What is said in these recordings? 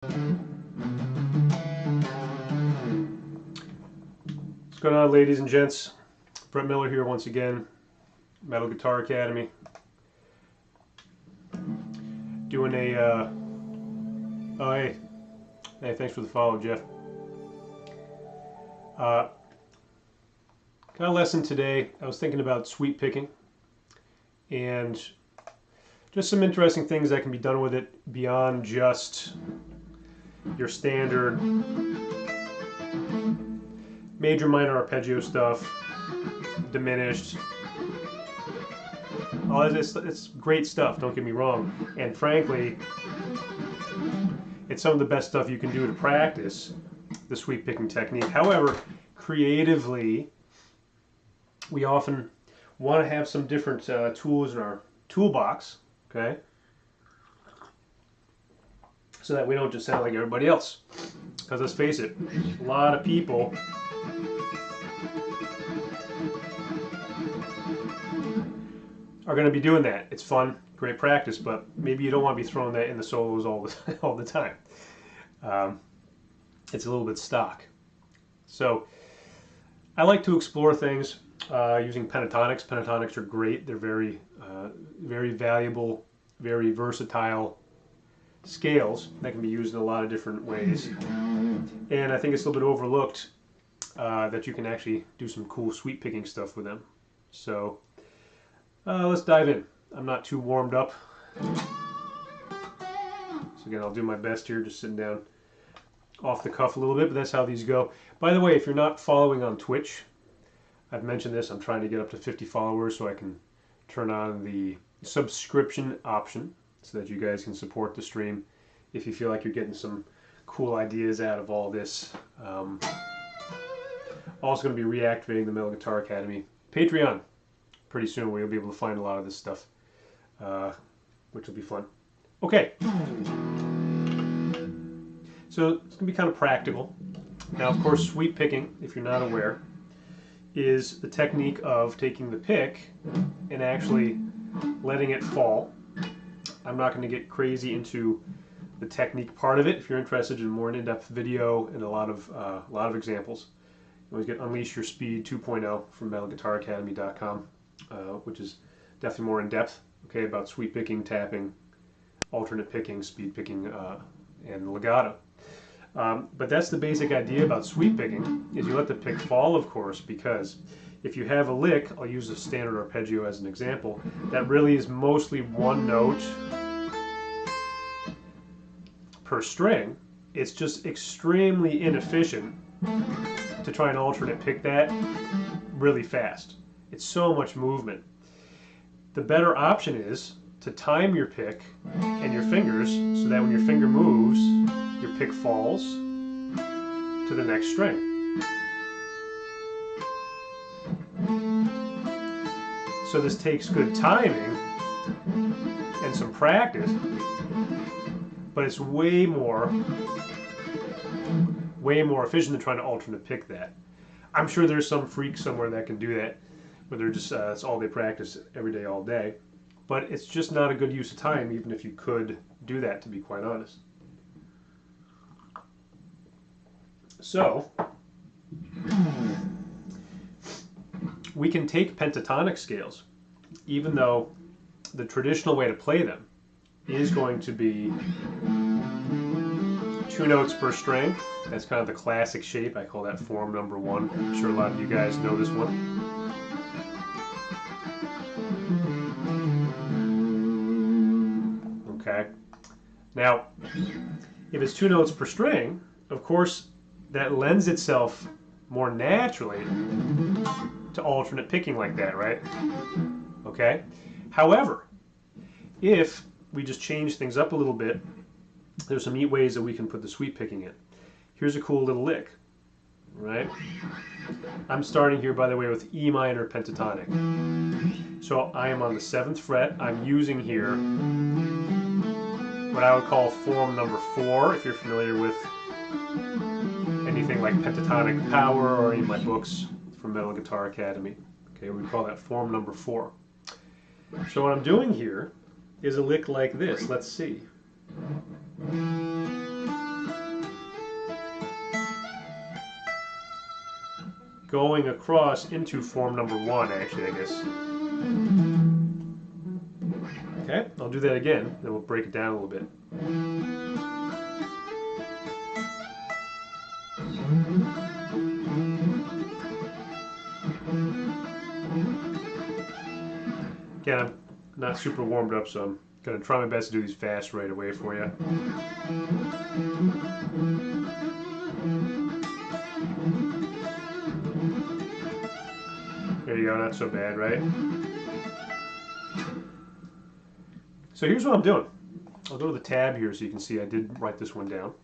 What's going on, ladies and gents? Brett Miller here once again, Metal Guitar Academy. Doing a, oh hey, thanks for the follow, Jeff. Got a lesson today. I was thinking about sweep picking and just some interesting things that can be done with it beyond just your standard major, minor arpeggio stuff, diminished. Oh, it's great stuff, don't get me wrong. And frankly, it's some of the best stuff you can do to practice the sweep picking technique. However, creatively, we often want to have some different tools in our toolbox, okay? So that we don't just sound like everybody else. Because let's face it, a lot of people are going to be doing that. It's fun, great practice, but maybe you don't want to be throwing that in the solos all the time. It's a little bit stock. So I like to explore things using pentatonics. Pentatonics are great. They're very valuable, very versatile scales that can be used in a lot of different ways. And I think it's a little bit overlooked that you can actually do some cool sweep picking stuff with them. So let's dive in. I'm not too warmed up. So again, I'll do my best here, just sitting down off the cuff a little bit, but that's how these go. By the way, if you're not following on Twitch, I've mentioned this, I'm trying to get up to 50 followers so I can turn on the subscription option so that you guys can support the stream if you feel like you're getting some cool ideas out of all this. Also going to be reactivating the Metal Guitar Academy Patreon pretty soon, where you'll be able to find a lot of this stuff, which will be fun. Okay, so it's going to be kind of practical. Now, of course, sweep picking, if you're not aware, is the technique of taking the pick and actually letting it fall. I'm not going to get crazy into the technique part of it. If you're interested in more in-depth video and a lot of examples, you always get Unleash Your Speed 2.0 from metalguitaracademy.com, which is definitely more in-depth, okay, about sweep picking, tapping, alternate picking, speed picking, and legato. But that's the basic idea about sweep picking, is you let the pick fall, of course, because if you have a lick, I'll use a standard arpeggio as an example, that really is mostly one note per string. It's just extremely inefficient to try and alternate pick that really fast. It's so much movement. The better option is to time your pick and your fingers so that when your finger moves, your pick falls to the next string. So this takes good timing and some practice, but it's way more efficient than trying to alternate pick that. I'm sure there's some freak somewhere that can do that, where they're just it's all they practice every day, all day. But it's just not a good use of time, even if you could do that, to be quite honest. So we can take pentatonic scales, even though the traditional way to play them is going to be 2 notes per string. That's kind of the classic shape. I call that form number 1. I'm sure a lot of you guys know this one. Okay. Now, if it's 2 notes per string, of course, that lends itself more naturally to alternate picking like that, right? Okay. However, if we just change things up a little bit, there's some neat ways that we can put the sweep picking in. Here's a cool little lick, right? I'm starting here, by the way, with E minor pentatonic. So I am on the 7th fret. I'm using here what I would call form number 4, if you're familiar with anything like Pentatonic Power or any of my books from Metal Guitar Academy. Okay, we call that form number 4. So what I'm doing here is a lick like this. Let's see. going across into form number 1, actually, I guess. Okay, I'll do that again, then we'll break it down a little bit. Again, I'm not super warmed up, so I'm going to try my best to do these fast right away for you. There you go, not so bad, right? So here's what I'm doing. I'll go to the tab here so you can see I did write this one down.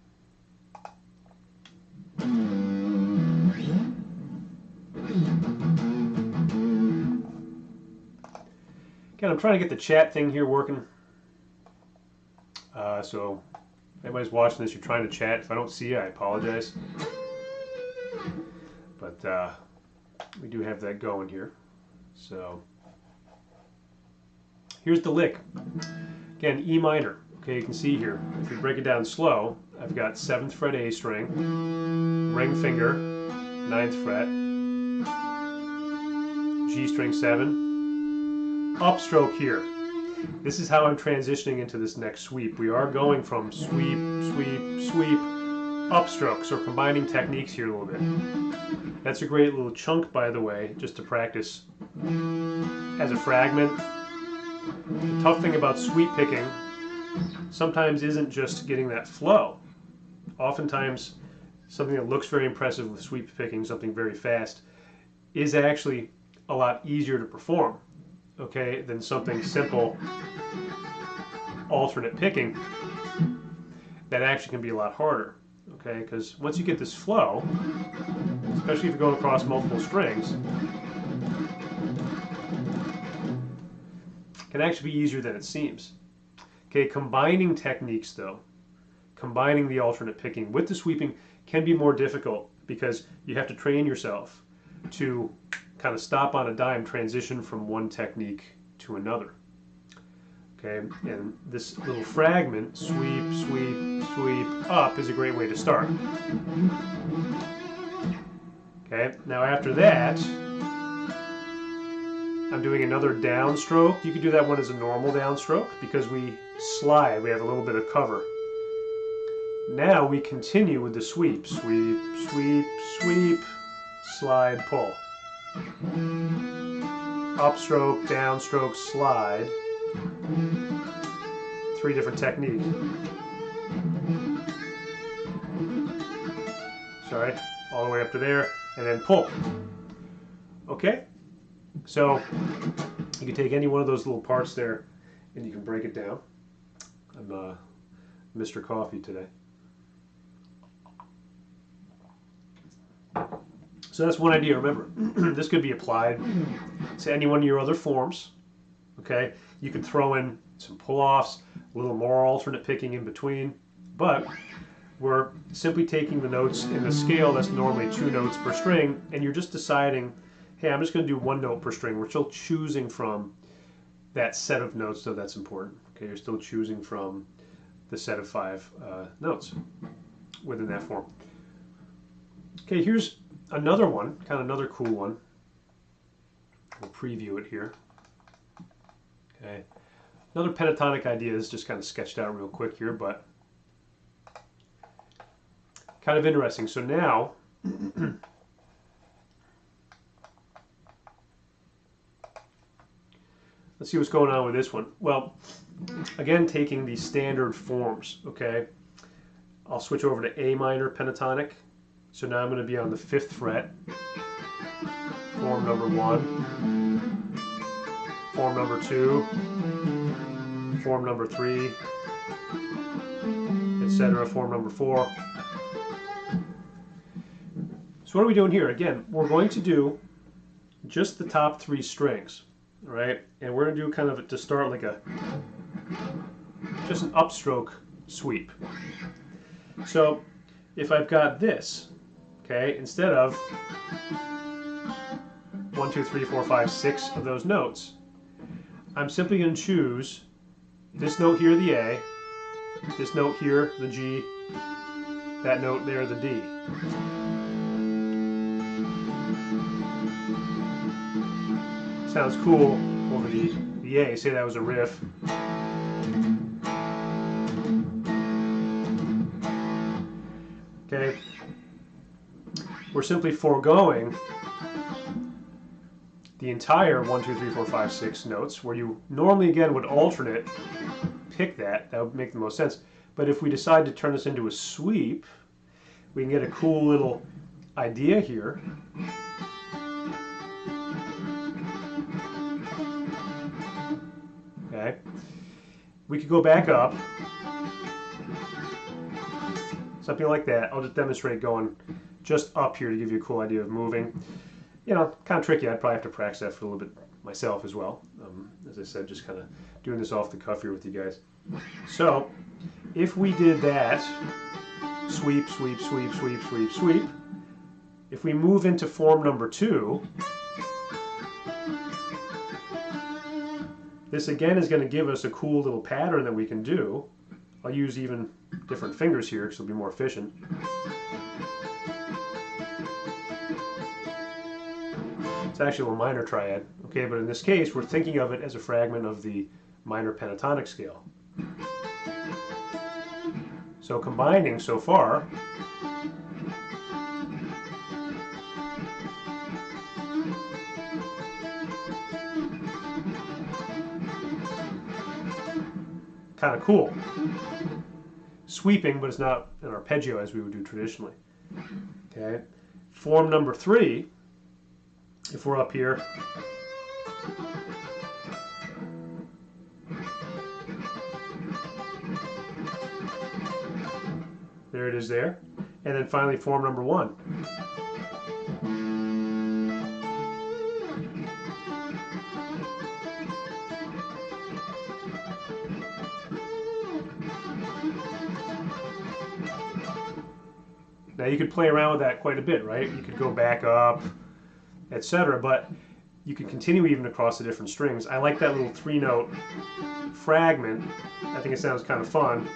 Again, I'm trying to get the chat thing here working. So if anybody's watching this, you're trying to chat. If I don't see you, I apologize. But we do have that going here. So here's the lick. Again, E minor. Okay, you can see here. If we break it down slow, I've got 7th fret A string, ring finger, 9th fret, G string 7, upstroke here. This is how I'm transitioning into this next sweep. We are going from sweep, sweep, sweep, upstroke. So we're combining techniques here a little bit. That's a great little chunk, by the way, just to practice as a fragment. The tough thing about sweep picking sometimes isn't just getting that flow. Oftentimes, something that looks very impressive with sweep picking, something very fast, is actually a lot easier to perform, okay, than something simple alternate picking that actually can be a lot harder, okay, because once you get this flow, especially if you're going across multiple strings, it can actually be easier than it seems. Okay, combining techniques though, combining the alternate picking with the sweeping can be more difficult because you have to train yourself to kind of stop on a dime, transition from one technique to another. Okay, and this little fragment, sweep, sweep, sweep, up, is a great way to start. Okay, now after that, I'm doing another downstroke. You could do that one as a normal downstroke because we slide, we have a little bit of cover. Now we continue with the sweep. Sweep, sweep, sweep, slide, pull. Upstroke, downstroke, slide. 3 different techniques. Sorry, all the way up to there, and then pull. Okay? So you can take any one of those little parts there and you can break it down. I'm Mr. Coffee today. So that's one idea. Remember, this could be applied to any one of your other forms. Okay, you could throw in some pull-offs, a little more alternate picking in between, but we're simply taking the notes in the scale that's normally 2 notes per string, and you're just deciding, hey, I'm just going to do 1 note per string. We're still choosing from that set of notes, so that's important. Okay, you're still choosing from the set of 5 notes within that form. Okay, here's another one, kind of another cool one. We'll preview it here. Okay, another pentatonic idea is just kind of sketched out real quick here, but kind of interesting. So now, let's see what's going on with this one. Well, again, taking these standard forms, okay? I'll switch over to A minor pentatonic. So now I'm going to be on the 5th fret, form number 1, form number 2, form number 3, etc., form number 4. So what are we doing here? Again, we're going to do just the top 3 strings, right? And we're going to do kind of, to start, like just an upstroke sweep. So if I've got this, okay, instead of 1, 2, 3, 4, 5, 6 of those notes, I'm simply going to choose this note here, the A, this note here, the G, that note there, the D. sounds cool over the A. Say that was a riff. Okay, we're simply foregoing the entire 1, 2, 3, 4, 5, 6 notes, where you normally again would alternate pick that. That would make the most sense. But if we decide to turn this into a sweep, we can get a cool little idea here. Okay, we could go back up, something like that. I'll just demonstrate going just up here to give you a cool idea of moving. You know, kind of tricky. I'd probably have to practice that for a little bit myself as well. As I said, just kind of doing this off the cuff here with you guys. So, if we did that, sweep, sweep, sweep, sweep, sweep, sweep, if we move into form number 2, this again is going to give us a cool little pattern that we can do. I'll use even different fingers here because it'll be more efficient. It's actually a minor triad, okay, but in this case we're thinking of it as a fragment of the minor pentatonic scale. So combining so far, kind of cool. Sweeping, but it's not an arpeggio as we would do traditionally. Okay, form number 3. If we're up here, there it is there. And then finally form number 1. Now you could play around with that quite a bit, right? You could go back up, etc., but you could continue even across the different strings. I like that little 3-note fragment. I think it sounds kind of fun.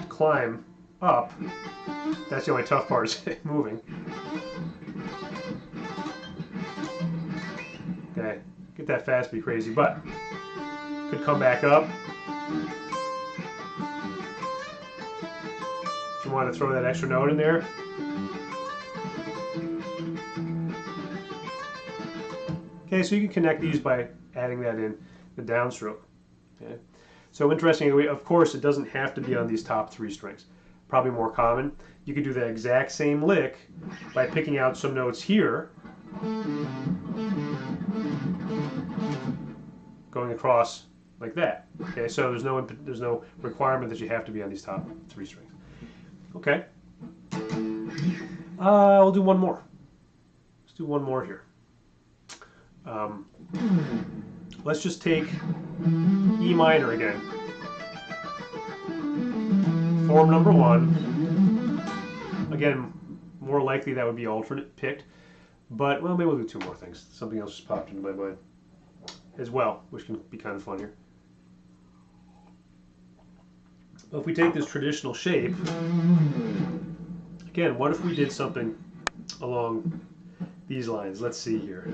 Climb up. That's the only tough part, is moving. Okay, get that fast, be crazy, but could come back up. If you want to throw that extra note in there. Okay, so you can connect these by adding that in the downstroke. Okay. So interestingly, of course, it doesn't have to be on these top 3 strings. Probably more common. You could do the exact same lick by picking out some notes here, going across like that. Okay, so there's no requirement that you have to be on these top 3 strings. Okay. We'll do one more. Let's do one more here. Let's just take E minor again. Form number 1. Again, more likely that would be alternate picked, but well, maybe we'll do 2 more things. Something else just popped into my mind as well, which can be kind of fun here. Well, if we take this traditional shape, again, what if we did something along these lines? Let's see here.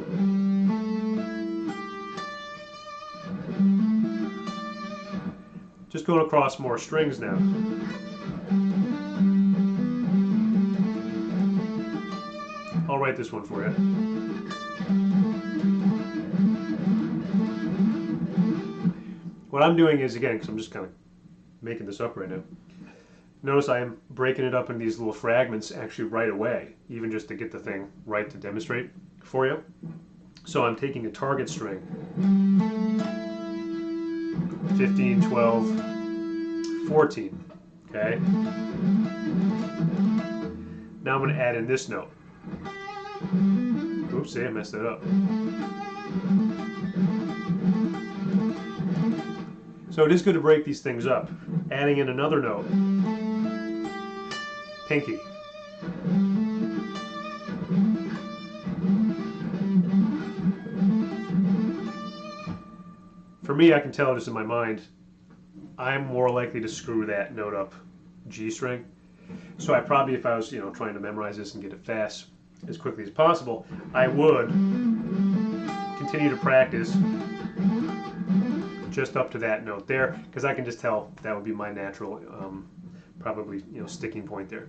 Just going across more strings now. I'll write this one for you. What I'm doing is, again, because I'm just kind of making this up right now, notice I am breaking it up in these little fragments actually right away, even just to get the thing right to demonstrate for you. So I'm taking a target string, 15, 12, 14, okay? Now I'm going to add in this note. Oops, see, I messed that up. So it is good to break these things up. Adding in another note, pinky. For me, I can tell just in my mind, I'm more likely to screw that note up G string. So I probably, if I was, trying to memorize this and get it fast as quickly as possible, I would continue to practice just up to that note there, because I can just tell that would be my natural, probably, sticking point there.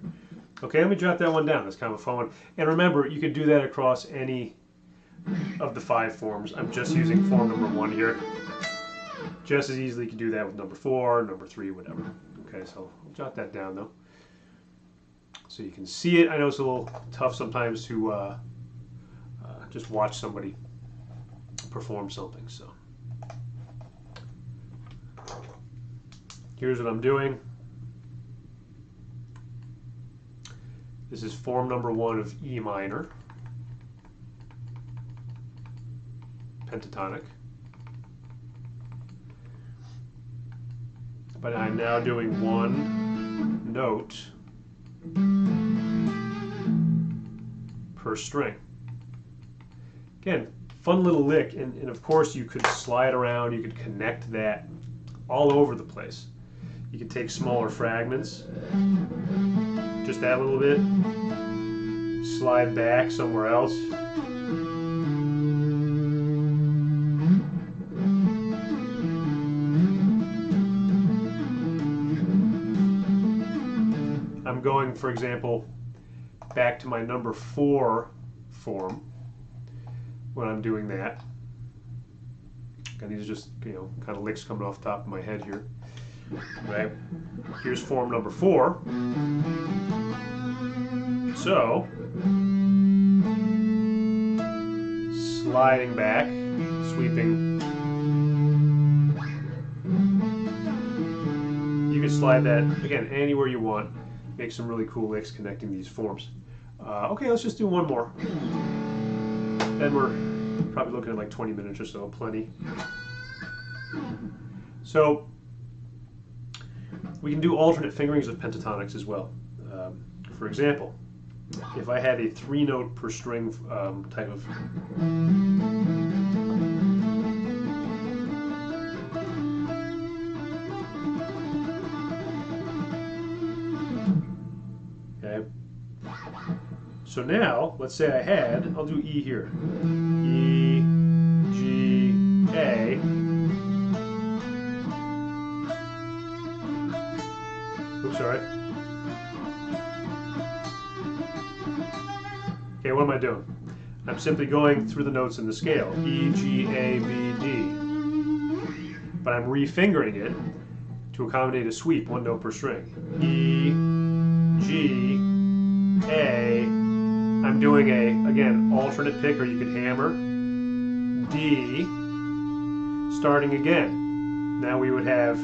Okay, let me jot that one down. That's kind of a fun one. And remember, you could do that across any of the 5 forms. I'm just using form number 1 here. Just as easily you can do that with number 4, number 3, whatever. Okay, so I'll jot that down though, so you can see it. I know it's a little tough sometimes to just watch somebody perform something. So here's what I'm doing. This is form number 1 of E minor, pentatonic. But I'm now doing 1 note per string. Again, fun little lick, and of course you could slide around, you could connect that all over the place. You could take smaller fragments, just that little bit, slide back somewhere else. I'm going, for example, back to my number 4 form when I'm doing that. And these are just, kind of licks coming off the top of my head here. Right? Here's form number 4. So, sliding back, sweeping. You can slide that, again, anywhere you want. Make some really cool licks connecting these forms. Okay, let's just do one more. Then we're probably looking at like 20 minutes or so, plenty. So we can do alternate fingerings of pentatonics as well. For example, if I had a 3-note per string type of So now, let's say I had, I'll do E here. E, G, A. Oops, sorry. Okay, what am I doing? I'm simply going through the notes in the scale. E, G, A, B, D. But I'm refingering it to accommodate a sweep, 1 note per string. E, G, A. I'm doing a, again, alternate pick, or you could hammer. D, starting again. Now we would have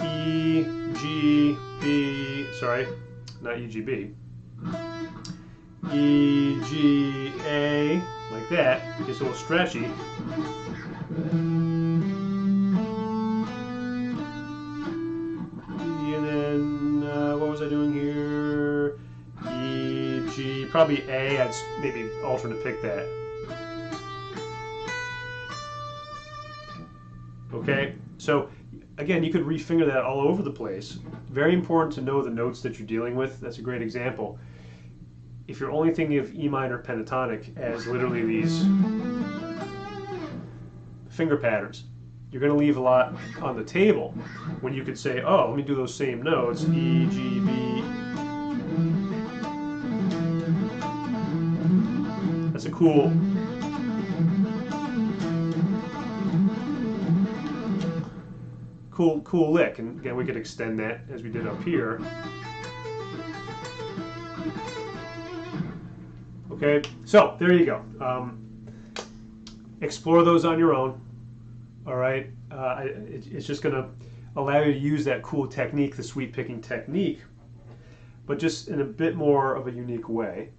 E, G, B, sorry, not E, G, B. E, G, A, like that. Gets a little stretchy. And then, what was I doing here? E, G, probably A, I'd maybe alternate pick that. Okay, so again, you could refinger that all over the place. Very important to know the notes that you're dealing with. That's a great example. If you're only thinking of E minor pentatonic as literally these finger patterns, you're going to leave a lot on the table when you could say, oh, let me do those same notes, E, G, B. That's a cool lick, and again we could extend that as we did up here. Okay, so there you go. Explore those on your own. All right, it's just going to allow you to use that cool technique, the sweep picking technique, but just in a bit more of a unique way.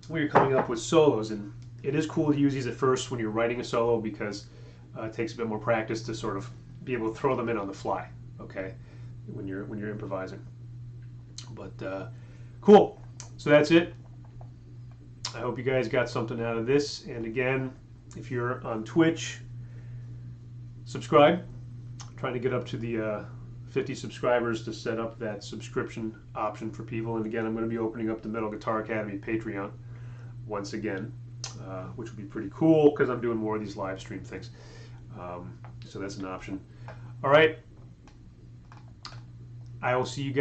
When you're coming up with solos, and it is cool to use these at first when you're writing a solo, because it takes a bit more practice to sort of be able to throw them in on the fly. Okay, when you're improvising. But cool. So that's it. I hope you guys got something out of this. And again, if you're on Twitch, subscribe. I'm trying to get up to the 50 subscribers to set up that subscription option for people. And again, I'm going to be opening up the Metal Guitar Academy Patreon once again. which would be pretty cool because I'm doing more of these live stream things. So that's an option. All right. I will see you guys.